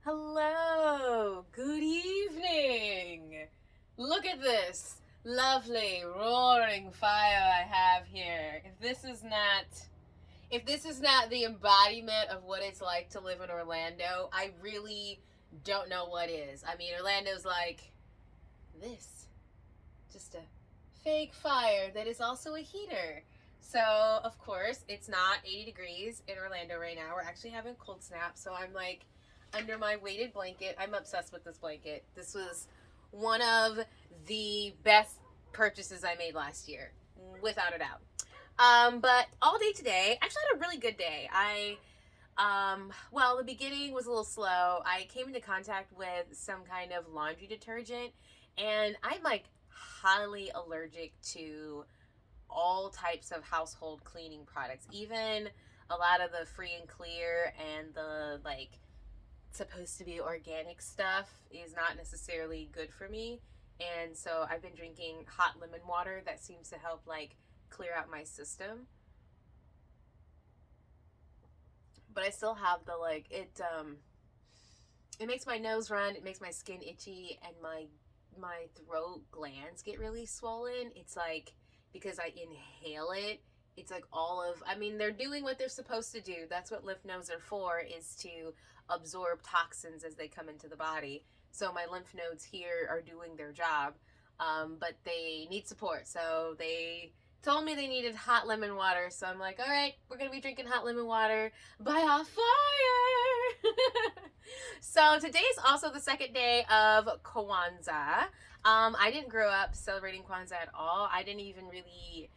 Hello, good evening. Look at this lovely roaring fire I have here. If this is not the embodiment of what it's like to live in Orlando, I really don't know what is. I mean, Orlando's like this, just a fake fire that is also a heater. So, of course, it's not 80 degrees in Orlando right now. We're actually having cold snap, so I'm like under my weighted blanket. I'm obsessed with this blanket. This was one of the best purchases I made last year, without a doubt. But all day today, actually had a really good day. The beginning was a little slow. I came into contact with some kind of laundry detergent, and I'm like highly allergic to all types of household cleaning products, even a lot of the free and clear and the like supposed to be organic stuff is not necessarily good for me. And so I've been drinking hot lemon water that seems to help like clear out my system. But I still have the it makes my nose run, it makes my skin itchy, and my throat glands get really swollen. It's like because I inhale it, it's like they're doing what they're supposed to do. That's what lymph nodes are for, is to absorb toxins as they come into the body. So my lymph nodes here are doing their job, but they need support. So they told me they needed hot lemon water. So I'm like, all right, we're going to be drinking hot lemon water by a fire. So today is also the second day of Kwanzaa. I didn't grow up celebrating Kwanzaa at all. I didn't even really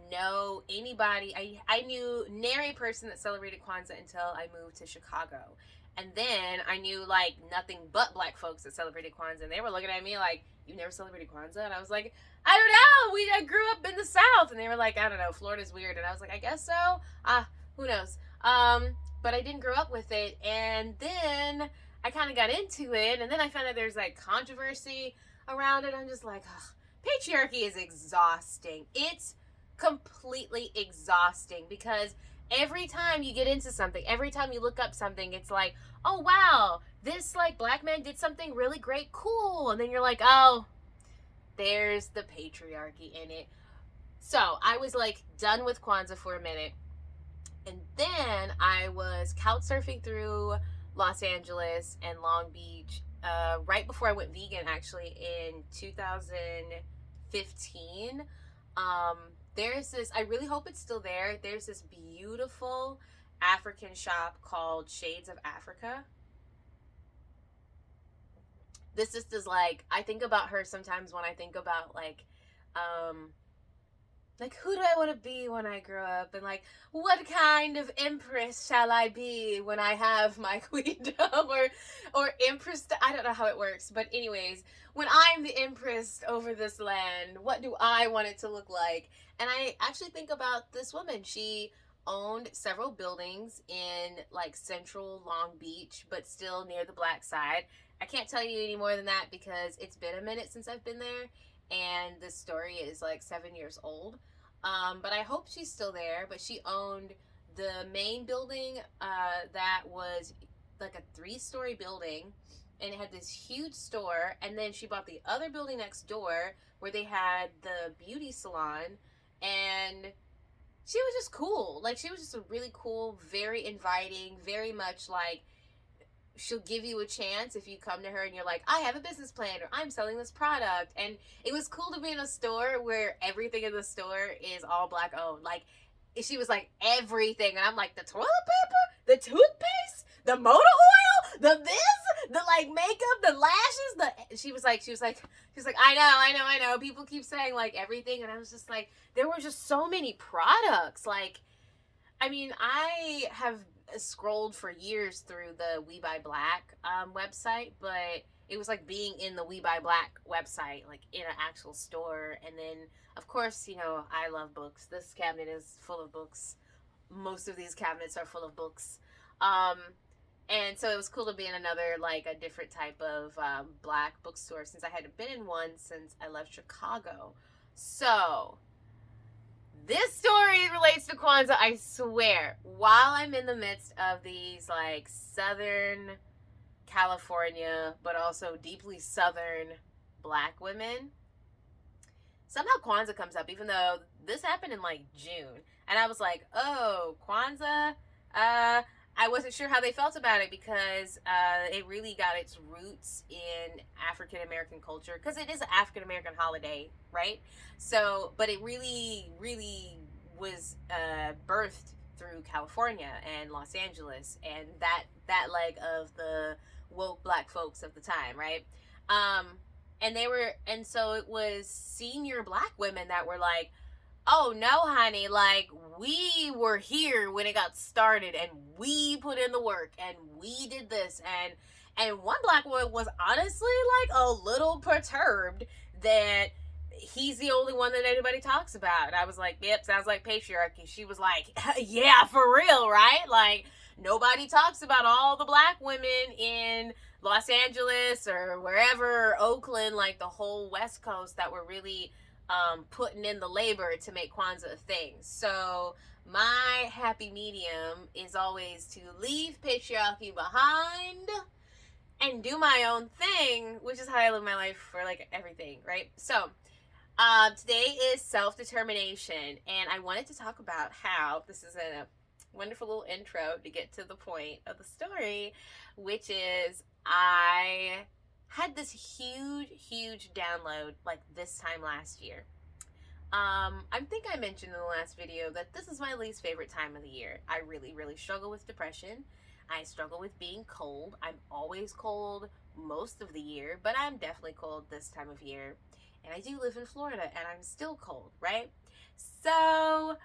know anybody. I knew nary person that celebrated Kwanzaa until I moved to Chicago. And then I knew like nothing but black folks that celebrated Kwanzaa. And they were looking at me like, you never celebrated Kwanzaa? And I was like, I don't know. I grew up in the South. And they were like, I don't know, Florida's weird. And I was like, I guess so. Who knows? But I didn't grow up with it. And then I kind of got into it. And then I found out there's like controversy around it. I'm just like, patriarchy is exhausting. It's completely exhausting because every time you get into something, every time you look up something, it's like, oh wow, this like black man did something really great, cool. And then you're like, oh, there's the patriarchy in it. So I was like done with Kwanzaa for a minute. And then I was couch surfing through Los Angeles and Long Beach right before I went vegan, actually, in 2015. There's this, I really hope it's still there. There's this beautiful African shop called Shades of Africa. This just is like, I think about her sometimes when I think about like who do I want to be when I grow up, and like what kind of empress shall I be when I have my queendom, or empress. I don't know how it works, but anyways, when I'm the empress over this land, what do I want it to look like? And I actually think about this woman. She owned several buildings in like central Long Beach, but still near the black side. I can't tell you any more than that because it's been a minute since I've been there, and this story is like 7 years old. But I hope she's still there. But she owned the main building that was like a 3-story building, and it had this huge store. And then she bought the other building next door where they had the beauty salon, and she was just cool. Like, she was just a really cool, very inviting, very much like she'll give you a chance if you come to her and you're like, I have a business plan, or I'm selling this product. And it was cool to be in a store where everything in the store is all black owned. Like, she was like everything, and I'm like, the toilet paper, the toothpaste, the motor oil, the this, the like makeup, the lashes, she was like, I know. People keep saying like everything, and I was just like, there were just so many products. Like, I mean, I have scrolled for years through the We Buy Black website, but it was like being in the We Buy Black website, like in an actual store. And then, of course, you know, I love books. This cabinet is full of books. Most of these cabinets are full of books. And so it was cool to be in another, like a different type of black bookstore, since I hadn't been in one since I left Chicago. So this story relates to Kwanzaa, I swear. While I'm in the midst of these like southern California, but also deeply Southern Black women, somehow Kwanzaa comes up, even though this happened in like June. And I was like, oh, Kwanzaa? I wasn't sure how they felt about it because it really got its roots in African American culture because it is an African American holiday, right? So, but it really, really was birthed through California and Los Angeles and that leg of the woke Black folks of the time, right? Um, and so it was senior Black women that were like, oh no, honey, like we were here when it got started and we put in the work and we did this. And one Black woman was honestly like a little perturbed that he's the only one that anybody talks about. And I was like, yep, sounds like patriarchy. She was like, yeah, for real, right? Like nobody talks about all the Black women in Los Angeles or wherever, Oakland, like the whole West Coast that were really putting in the labor to make Kwanzaa a thing. So my happy medium is always to leave patriarchy behind and do my own thing, which is how I live my life for like everything, right? So today is self-determination, and I wanted to talk about how this is a wonderful little intro to get to the point of the story, which is I had this huge download like this time last year. I think I mentioned in the last video that this is my least favorite time of the year. I really struggle with depression. I struggle with being cold. I'm always cold most of the year, but I'm definitely cold this time of year. And I do live in Florida and I'm still cold, right? So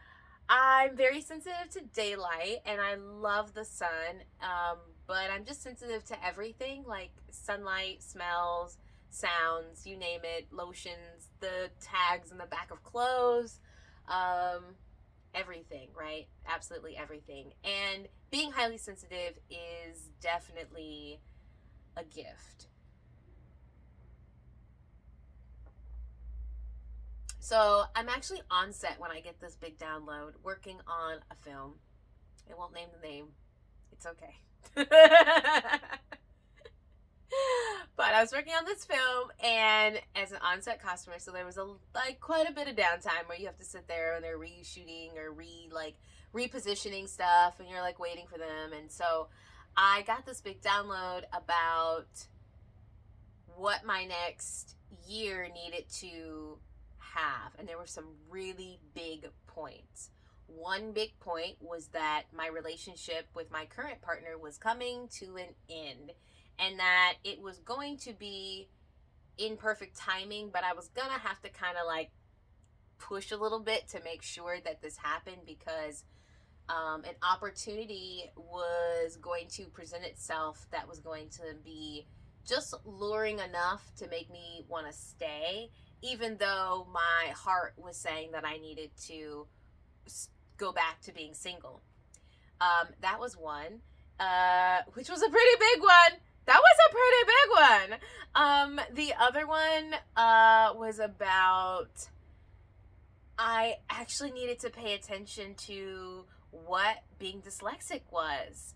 I'm very sensitive to daylight and I love the sun, but I'm just sensitive to everything like sunlight, smells, sounds, you name it, lotions, the tags in the back of clothes, everything, right? Absolutely everything. And being highly sensitive is definitely a gift. So I'm actually on set when I get this big download, working on a film. I won't name the name. It's okay. But I was working on this film and as an on-set costumer, so there was quite a bit of downtime where you have to sit there and they're reshooting or repositioning stuff and you're like waiting for them. And so I got this big download about what my next year needed to have, and there were some really big points. One big point was that my relationship with my current partner was coming to an end and that it was going to be in perfect timing, but I was gonna have to kind of like push a little bit to make sure that this happened because an opportunity was going to present itself that was going to be just luring enough to make me want to stay, even though my heart was saying that I needed to go back to being single. That was one, which was a pretty big one. That was a pretty big one. The other one was about I actually needed to pay attention to what being dyslexic was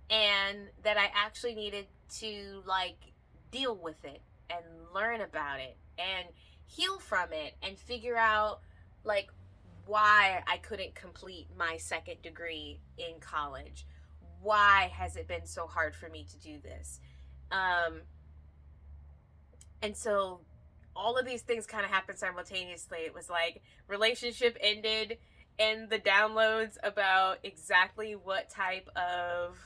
and that I actually needed to like deal with it and learn about it and heal from it and figure out like why I couldn't complete my second degree in college. Why has it been so hard for me to do this? And so all of these things kind of happened simultaneously. It was like relationship ended and the downloads about exactly what type of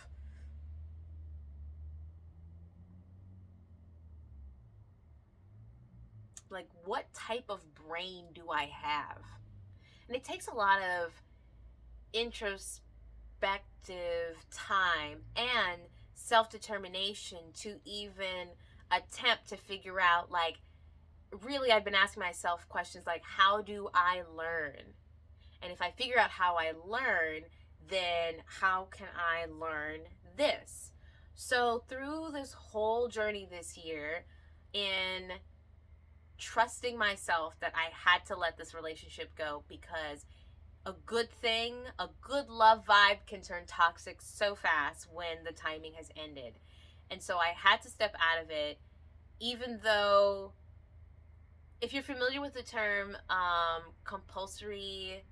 brain do I have? And it takes a lot of introspective time and self-determination to even attempt to figure out like really I've been asking myself questions like how do I learn? And if I figure out how I learn, then how can I learn this? So through this whole journey this year in trusting myself that I had to let this relationship go because a good thing, a good love vibe can turn toxic so fast when the timing has ended. And so I had to step out of it, even though, if you're familiar with the term compulsory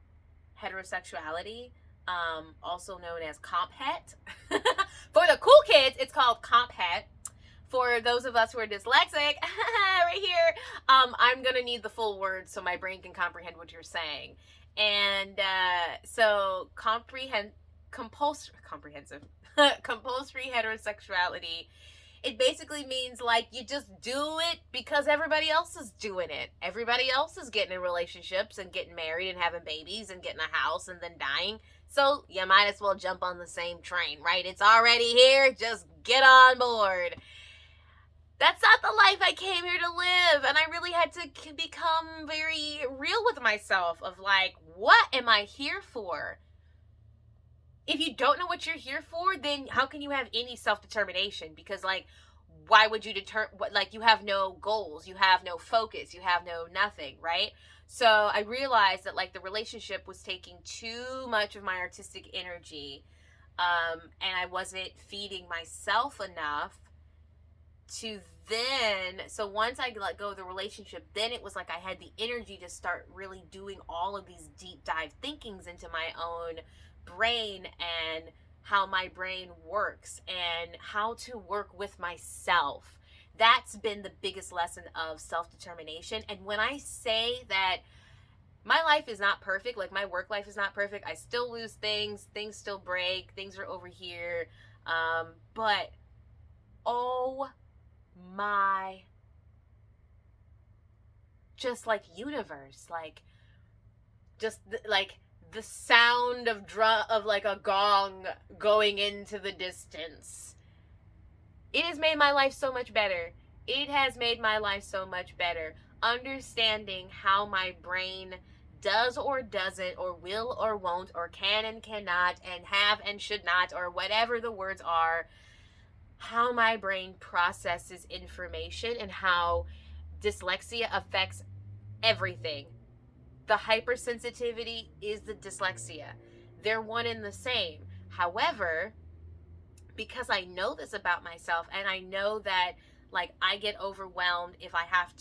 heterosexuality, also known as comp het. For the cool kids, it's called comp het. For those of us who are dyslexic, right here, I'm going to need the full word so my brain can comprehend what you're saying. And so comprehensive compulsory heterosexuality, it basically means like you just do it because everybody else is doing it. Everybody else is getting in relationships and getting married and having babies and getting a house and then dying. So you might as well jump on the same train, right? It's already here. Just get on board. That's not the life I came here to live. And I really had to become very real with myself of like, what am I here for? If you don't know what you're here for, then how can you have any self-determination? Because like, why would you like, you have no goals, you have no focus, you have no nothing, right? So I realized that like the relationship was taking too much of my artistic energy, and I wasn't feeding myself enough to then, so once I let go of the relationship, then it was like I had the energy to start really doing all of these deep dive thinkings into my own brain and how my brain works and how to work with myself. That's been the biggest lesson of self-determination. And when I say that my life is not perfect, like my work life is not perfect, I still lose things still break, things are over here, but oh my, just like universe, like just like the sound of like a gong going into the distance. It has made my life so much better. It has made my life so much better. Understanding how my brain does or doesn't, or will or won't, or can and cannot, and have and should not, or whatever the words are, how my brain processes information and how dyslexia affects everything. The hypersensitivity is the dyslexia. They're one and the same. However, because I know this about myself, and I know that like I get overwhelmed if I have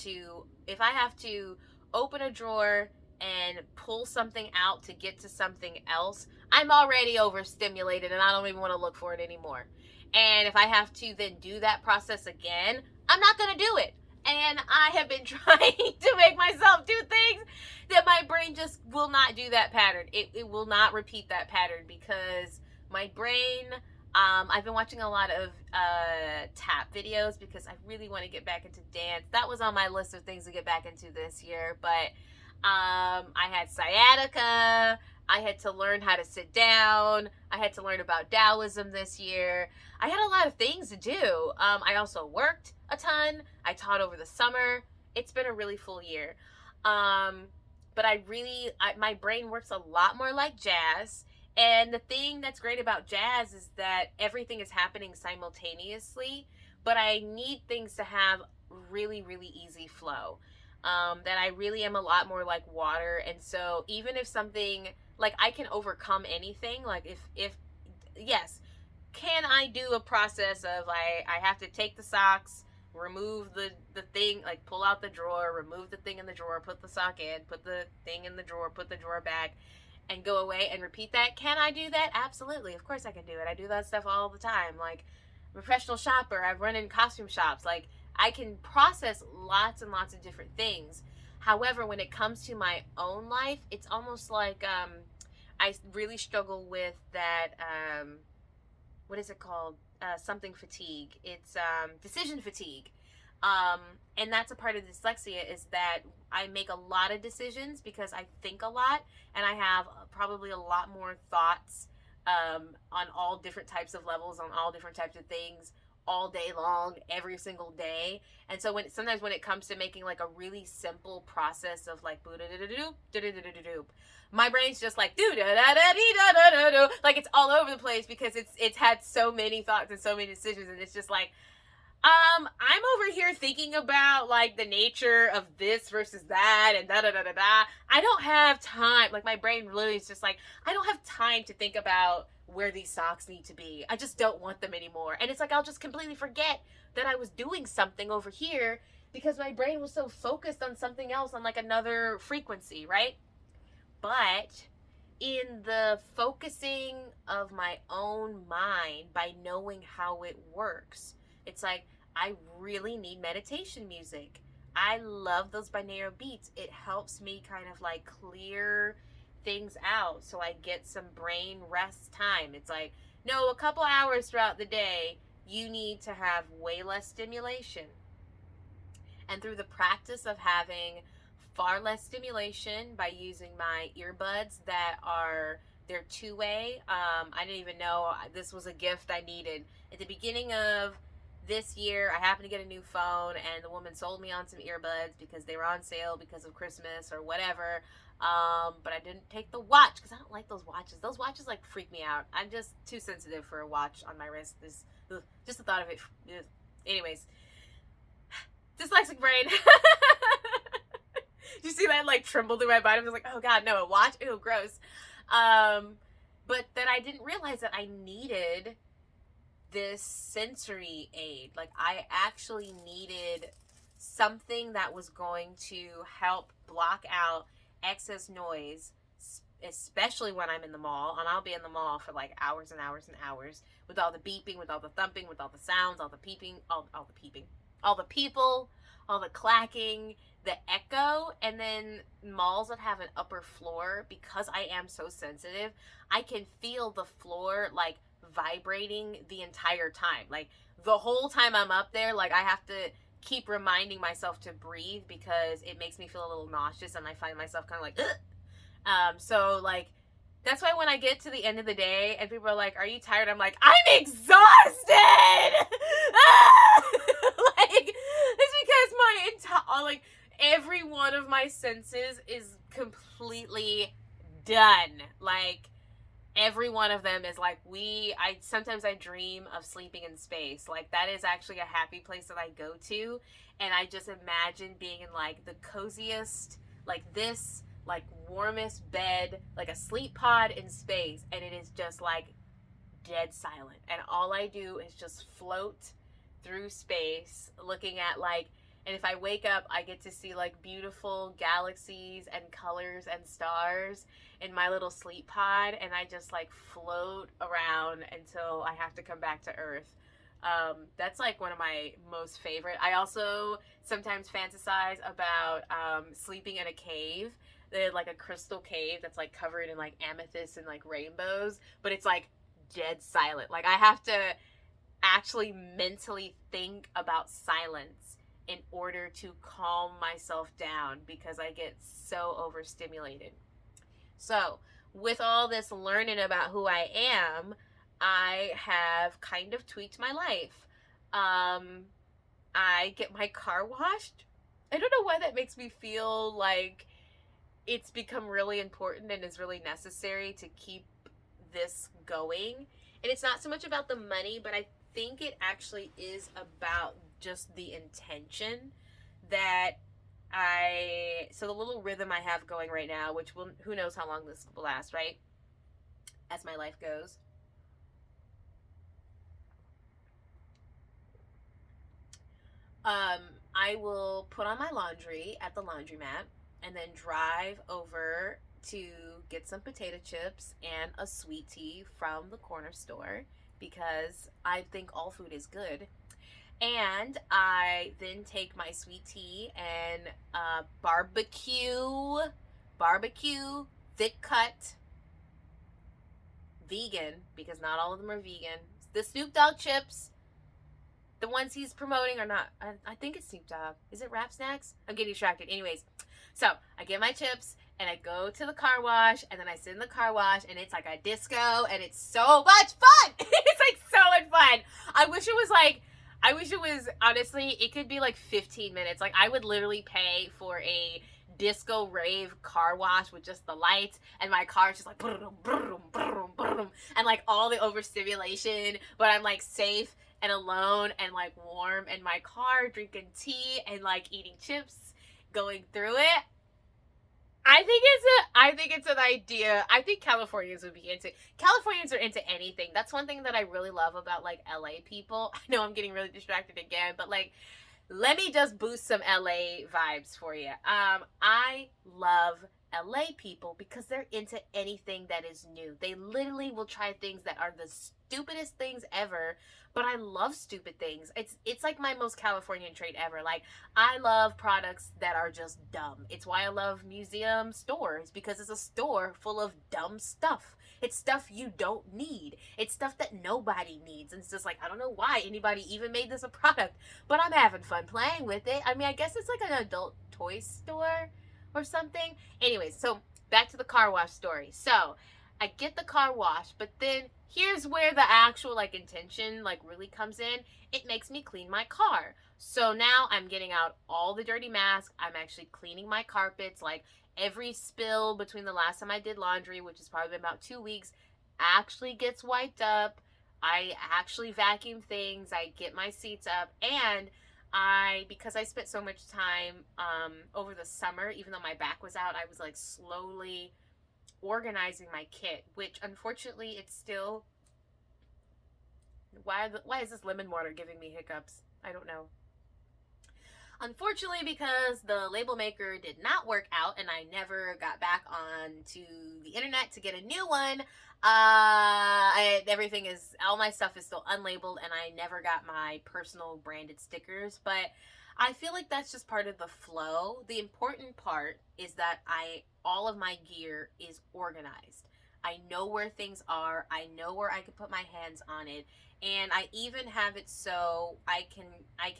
to open a drawer and pull something out to get to something else, I'm already overstimulated and I don't even want to look for it anymore. And if I have to then do that process again, I'm not going to do it. And I have been trying to make myself do things that my brain just will not do that pattern. It will not repeat that pattern because my brain, I've been watching a lot of tap videos because I really want to get back into dance. That was on my list of things to get back into this year. But I had sciatica. I had to learn how to sit down. I had to learn about Taoism this year. I had a lot of things to do. I also worked a ton. I taught over the summer. It's been a really full year. But my brain works a lot more like jazz. And the thing that's great about jazz is that everything is happening simultaneously, but I need things to have really, really easy flow. That I really am a lot more like water. And so even if something, like I can overcome anything, like if yes, can I do a process of I have to take the socks, remove the thing, like pull out the drawer, remove the thing in the drawer, put the sock in, put the thing in the drawer, put the drawer back, and go away and repeat that? Can I do that? Absolutely. Of course I can do it. I do that stuff all the time. Like, I'm a professional shopper. I've run in costume shops. Like, I can process lots and lots of different things. However, when it comes to my own life, it's almost like I really struggle with that, what is it called? Something fatigue. It's decision fatigue. And that's a part of dyslexia, is that I make a lot of decisions because I think a lot, and I have probably a lot more thoughts on all different types of levels, on all different types of things, all day long, every single day. And so sometimes when it comes to making like a really simple process of like my brain's just like like it's all over the place because it's had so many thoughts and so many decisions, and it's just like I'm over here thinking about like the nature of this versus that and da da da da da. I don't have time. Like my brain really is just like, I don't have time to think about where these socks need to be. I just don't want them anymore. And it's like I'll just completely forget that I was doing something over here because my brain was so focused on something else, on like another frequency, right? But in the focusing of my own mind by knowing how it works, it's like I really need meditation music. I love those binaural beats. It helps me kind of like clear things out so I get some brain rest time. It's like, no, a couple hours throughout the day, you need to have way less stimulation. And through the practice of having far less stimulation by using my earbuds that are, they're two-way. I didn't even know this was a gift I needed. At the beginning of this year, I happened to get a new phone, and the woman sold me on some earbuds because they were on sale because of Christmas or whatever. But I didn't take the watch because I don't like those watches. Those watches like freak me out. I'm just too sensitive for a watch on my wrist. Just the thought of it. Anyways, dyslexic brain. You see that like tremble through my body? I was like, oh god, no, a watch? Ew, gross. But then I didn't realize that I needed this sensory aid. Like I actually needed something that was going to help block out excess noise, especially when I'm in the mall. And I'll be in the mall for like hours and hours and hours with all the beeping, with all the thumping, with all the sounds, all the peeping, all the peeping, all the people, all the clacking, the echo. And then malls that have an upper floor, because I am so sensitive, I can feel the floor like vibrating the entire time. Like the whole time I'm up there, like I have to keep reminding myself to breathe because it makes me feel a little nauseous and I find myself kind of like, ugh. So like, that's why when I get to the end of the day and people are like, are you tired? I'm like, I'm exhausted! Like, it's because my entire, like, every one of my senses is completely done. Like, every one of them is like, sometimes I dream of sleeping in space. Like, that is actually a happy place that I go to. And I just imagine being in like the coziest, like this, like warmest bed, like a sleep pod in space. And it is just like dead silent. And all I do is just float through space looking at like, and if I wake up, I get to see like beautiful galaxies and colors and stars in my little sleep pod, and I just like float around until I have to come back to Earth. That's like one of my most favorite. I also sometimes fantasize about sleeping in a cave. They're like a crystal cave that's like covered in like amethyst and like rainbows, but it's like dead silent. Like I have to actually mentally think about silence in order to calm myself down because I get so overstimulated. So with all this learning about who I am, I have kind of tweaked my life. I get my car washed. I don't know why that makes me feel like it's become really important and is really necessary to keep this going. And it's not so much about the money, but I think it actually is about just the intention that so the little rhythm I have going right now, which will, who knows how long this will last, right? As my life goes. I will put on my laundry at the laundromat and then drive over to get some potato chips and a sweet tea from the corner store because I think all food is good. And I then take my sweet tea and barbecue, thick cut, vegan, because not all of them are vegan. The Snoop Dogg chips, the ones he's promoting are not, I think it's Snoop Dogg. Is it Rap Snacks? I'm getting distracted. Anyways, so I get my chips and I go to the car wash and then I sit in the car wash and it's like a disco and it's so much fun. It's like so much fun. I wish it was, honestly, it could be like 15 minutes. Like I would literally pay for a disco rave car wash with just the lights and my car is just like boom, boom, boom, boom, and like all the overstimulation, but I'm like safe and alone and like warm in my car, drinking tea and like eating chips, going through it. I think it's an idea. I think Californians are into anything. That's one thing that I really love about like LA people. I know I'm getting really distracted again, but like let me just boost some LA vibes for you. I love LA people because they're into anything that is new. They literally will try things that are the stupidest things ever, but I love stupid things. It's like my most Californian trait ever. Like I love products that are just dumb. It's why I love museum stores because it's a store full of dumb stuff. It's stuff you don't need. It's stuff that nobody needs. And it's just like I don't know why anybody even made this a product, but I'm having fun playing with it. I mean, I guess it's like an adult toy store or something. Anyways, so back to the car wash story. So I get the car wash, but then here's where the actual like intention like really comes in. It makes me clean my car. So now I'm getting out all the dirty masks. I'm actually cleaning my carpets. Like every spill between the last time I did laundry, which has probably been about 2 weeks, actually gets wiped up. I actually vacuum things. I get my seats up, and because I spent so much time over the summer, even though my back was out, I was like slowly organizing my kit, which unfortunately it's still. Why is this lemon water giving me hiccups? I don't know. Unfortunately, because the label maker did not work out and I never got back onto the internet to get a new one, all my stuff is still unlabeled and I never got my personal branded stickers. But I feel like that's just part of the flow. The important part is that all of my gear is organized. I know where things are. I know where I can put my hands on it. And I even have it so I can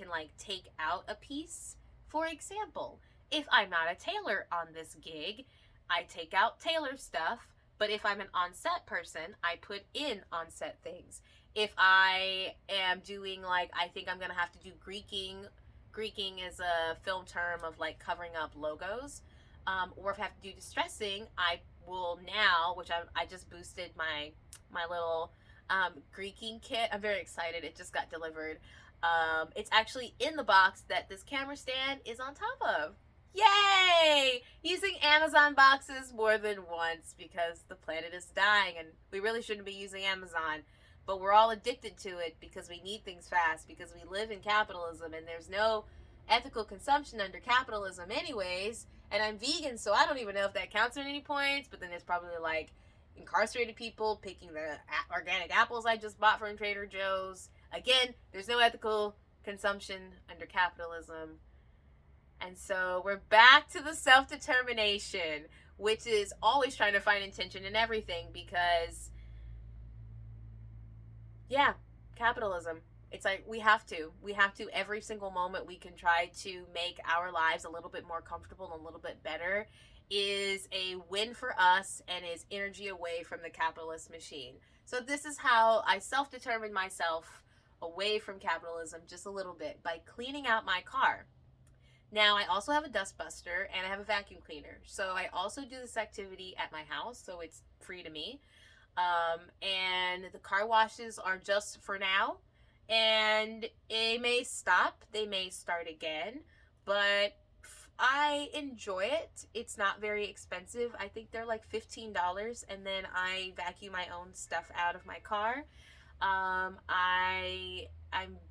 like take out a piece. For example, if I'm not a tailor on this gig, I take out tailor stuff, but if I'm an on-set person, I put in on-set things. If I am doing like I think I'm going to have to do Greeking is a film term of like covering up logos. Or if I have to do distressing, I will now, which I just boosted my little Greeking kit. I'm very excited. It just got delivered. It's actually in the box that this camera stand is on top of. Yay! Using Amazon boxes more than once because the planet is dying and we really shouldn't be using Amazon. But we're all addicted to it because we need things fast, because we live in capitalism and there's no ethical consumption under capitalism anyways. And I'm vegan, so I don't even know if that counts at any points. But then there's probably like incarcerated people picking the organic apples I just bought from Trader Joe's. Again, there's no ethical consumption under capitalism. And so we're back to the self-determination, which is always trying to find intention in everything because, yeah, capitalism. It's like we have to every single moment we can try to make our lives a little bit more comfortable and a little bit better is a win for us and is energy away from the capitalist machine. So this is how I self-determined myself away from capitalism just a little bit by cleaning out my car. Now I also have a dust buster and I have a vacuum cleaner. So I also do this activity at my house, so it's free to me. And the car washes are just for now. And it may stop, they may start again, but I enjoy it. It's not very expensive. I think they're like $15, and then I vacuum my own stuff out of my car. I've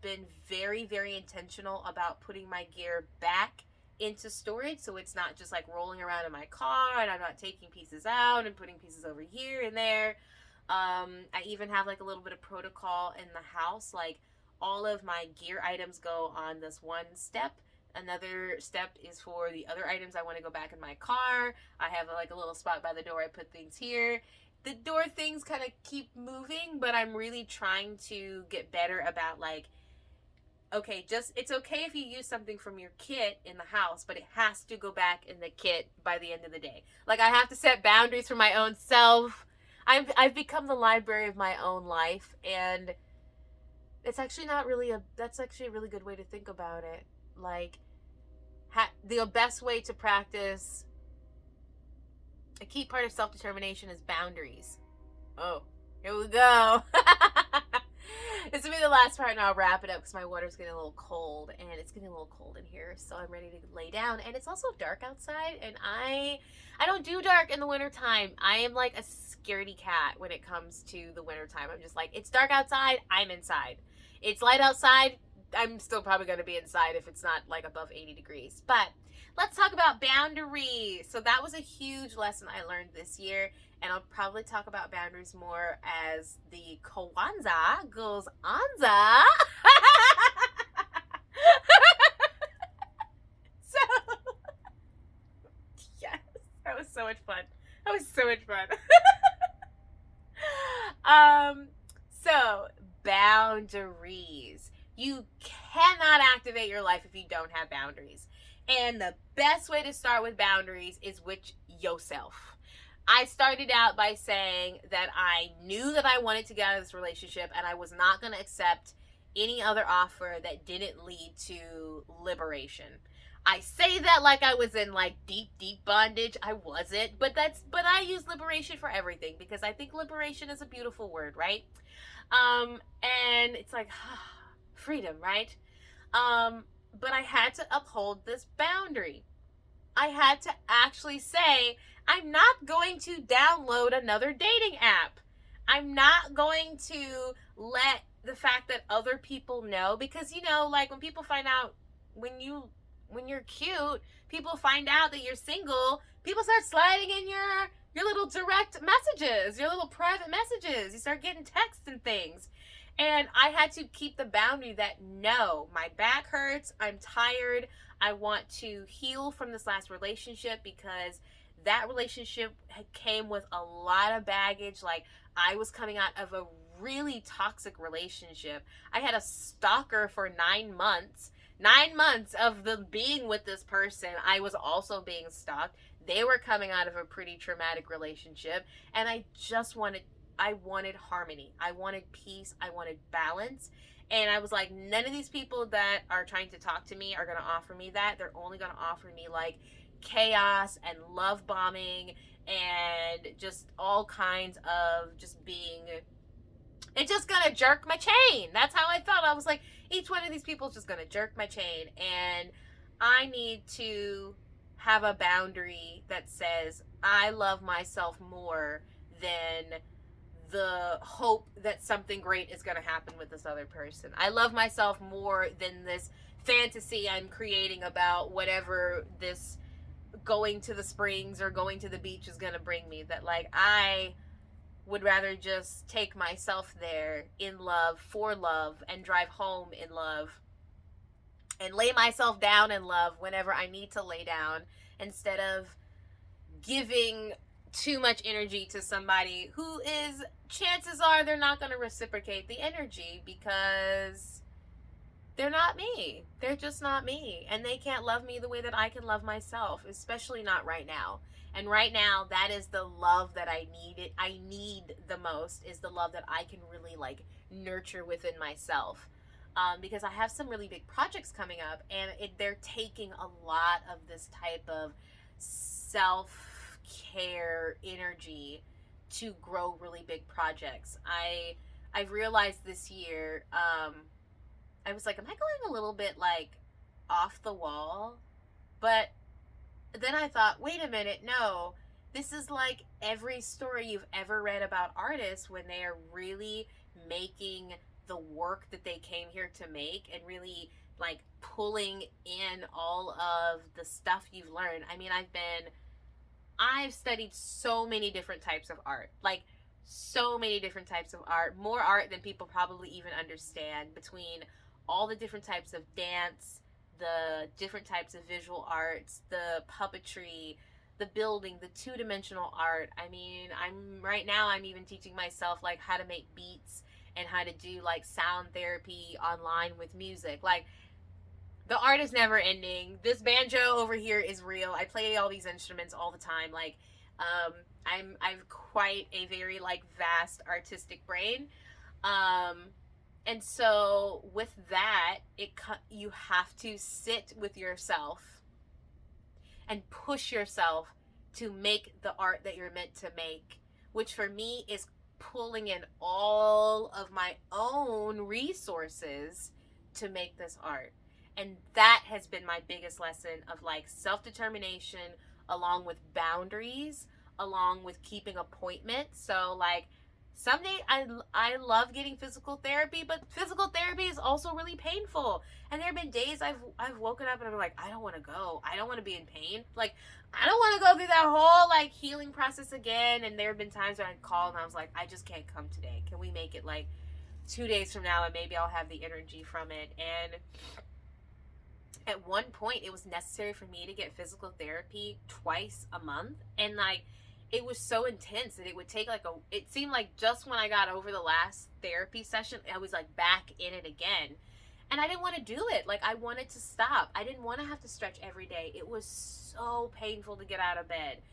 been very, very intentional about putting my gear back into storage, so it's not just like rolling around in my car, and I'm not taking pieces out and putting pieces over here and there. I even have like a little bit of protocol in the house. Like all of my gear items go on this one step. Another step is for the other items I want to go back in my car. I have like a little spot by the door. I put things here. The door things kind of keep moving, but I'm really trying to get better about like, okay, it's okay if you use something from your kit in the house, but it has to go back in the kit by the end of the day. Like I have to set boundaries for my own self. I've become the library of my own life, and it's actually that's actually a really good way to think about it. Like, the best way to practice a key part of self-determination is boundaries. Oh, here we go. This will be the last part, and I'll wrap it up because my water's getting a little cold, and it's getting a little cold in here, so I'm ready to lay down. And it's also dark outside, and I don't do dark in the wintertime. I am like a scaredy cat when it comes to the wintertime. I'm just like, it's dark outside, I'm inside. It's light outside, I'm still probably going to be inside if it's not like above 80 degrees. But let's talk about boundaries. So that was a huge lesson I learned this year. And I'll probably talk about boundaries more as the Kwanzaa goes onza. So, yes, that was so much fun. That was so much fun. So boundaries. You cannot activate your life if you don't have boundaries. And the best way to start with boundaries is with yourself. I started out by saying that I knew that I wanted to get out of this relationship and I was not going to accept any other offer that didn't lead to liberation. I say that like I was in like deep bondage. I wasn't, but I use liberation for everything because I think liberation is a beautiful word, right? And it's like freedom, right? But I had to uphold this boundary. I had to actually say, I'm not going to download another dating app. I'm not going to let the fact that other people know, because like when people find out when you're cute, people find out that you're single, people start sliding in your little direct messages, your little private messages. You start getting texts and things. And I had to keep the boundary that no, my back hurts, I'm tired, I want to heal from this last relationship because that relationship came with a lot of baggage. Like, I was coming out of a really toxic relationship. I had a stalker for 9 months. 9 months of the being with this person, I was also being stalked. They were coming out of a pretty traumatic relationship, and I wanted harmony. I wanted peace. I wanted balance. And I was like, none of these people that are trying to talk to me are going to offer me that. They're only going to offer me like chaos and love bombing and just all kinds of just being, it's just going to jerk my chain. That's how I felt. I was like, each one of these people is just going to jerk my chain. And I need to have a boundary that says I love myself more than the hope that something great is going to happen with this other person. I love myself more than this fantasy I'm creating about whatever this going to the springs or going to the beach is going to bring me. That like I would rather just take myself there in love, for love, and drive home in love and lay myself down in love whenever I need to lay down, instead of giving too much energy to somebody who is, chances are they're not going to reciprocate the energy because they're not me. They're just not me. And they can't love me the way that I can love myself, especially not right now. And right now, that is the love that I need the most, is the love that I can really like nurture within myself. Because I have some really big projects coming up, and they're taking a lot of this type of self-care energy to grow really big projects. I've realized this year, I was like, am I going a little bit like off the wall? But then I thought, wait a minute, no, this is like every story you've ever read about artists when they are really making the work that they came here to make and really like pulling in all of the stuff you've learned. I mean, I've studied so many different types of art, like so many different types of art, more art than people probably even understand, between all the different types of dance, the different types of visual arts, the puppetry, the building, the two-dimensional art. I mean, I'm even teaching myself like how to make beats and how to do like sound therapy online with music. Like, the art is never ending. This banjo over here is real. I play all these instruments all the time. Like, I've quite a very like vast artistic brain. And so with that, you have to sit with yourself and push yourself to make the art that you're meant to make, which for me is pulling in all of my own resources to make this art. And that has been my biggest lesson of like self-determination along with boundaries, along with keeping appointments. So like someday I love getting physical therapy, but physical therapy is also really painful. And there have been days I've woken up and I'm like, I don't want to go. I don't want to be in pain. Like I don't want to go through that whole like healing process again. And there have been times where I called and I was like, I just can't come today. Can we make it like 2 days from now and maybe I'll have the energy from it? And at one point it was necessary for me to get physical therapy twice a month, and like it was so intense that it would take like it seemed like just when I got over the last therapy session I was like back in it again, and I didn't want to do it. Like I wanted to stop. I didn't want to have to stretch every day. It was so painful to get out of bed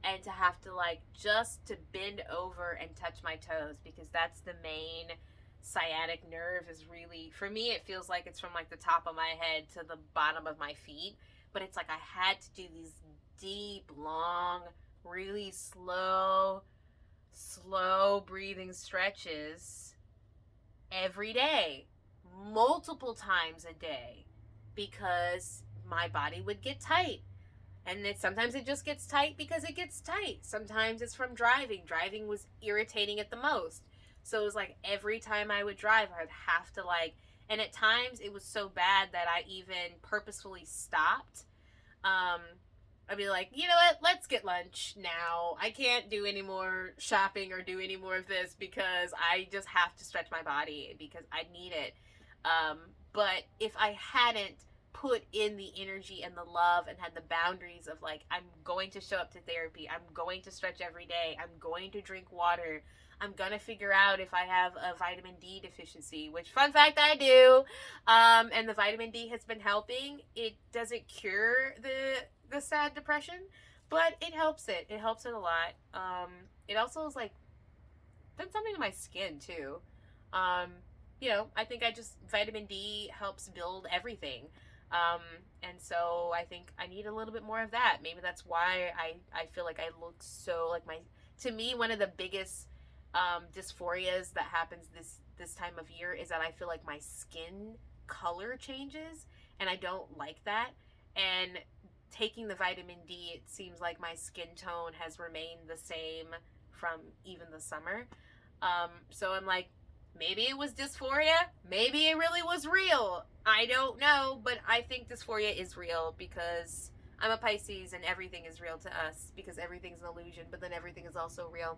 and to have to like just to bend over and touch my toes, because that's the main sciatic nerve. Is really, for me it feels like it's from like the top of my head to the bottom of my feet, but it's like I had to do these deep, long, really slow breathing stretches every day, multiple times a day, because my body would get tight. And sometimes it just gets tight because it gets tight. Sometimes it's from driving. Driving was irritating it the most. So it was like every time I would drive, I'd have to like, and at times it was so bad that I even purposefully stopped. I'd be like, you know what, let's get lunch now. I can't do any more shopping or do any more of this because I just have to stretch my body because I need it. But if I hadn't put in the energy and the love and had the boundaries of like, I'm going to show up to therapy, I'm going to stretch every day, I'm going to drink water, I'm gonna figure out if I have a vitamin D deficiency, which fun fact I do, and the vitamin D has been helping. It doesn't cure the sad depression, but it helps it a lot. It also is like done something to my skin too. I think vitamin D helps build everything. And so I think I need a little bit more of that. Maybe that's why I feel like I look so like to me, one of the biggest dysphorias that happens this time of year is that I feel like my skin color changes, and I don't like that. And taking the vitamin D, it seems like my skin tone has remained the same from even the summer. So I'm like, maybe it was dysphoria. Maybe it really was real. I don't know, but I think dysphoria is real because I'm a Pisces and everything is real to us because everything's an illusion, but then everything is also real.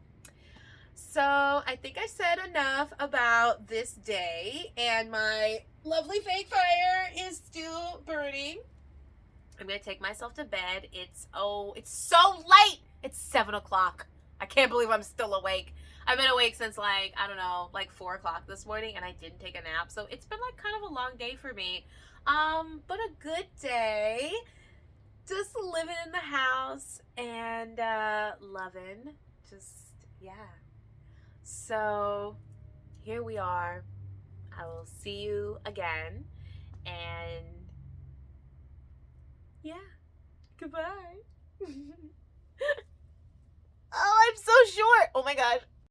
So I think I said enough about this day, and my lovely fake fire is still burning. I'm going to take myself to bed. It's so late. It's 7 o'clock. I can't believe I'm still awake. I've been awake since like 4 o'clock this morning, and I didn't take a nap. So it's been like kind of a long day for me. But a good day. Just living in the house and loving. Yeah. So here we are. I will see you again. And yeah. Goodbye. Oh, I'm so short. Oh my gosh.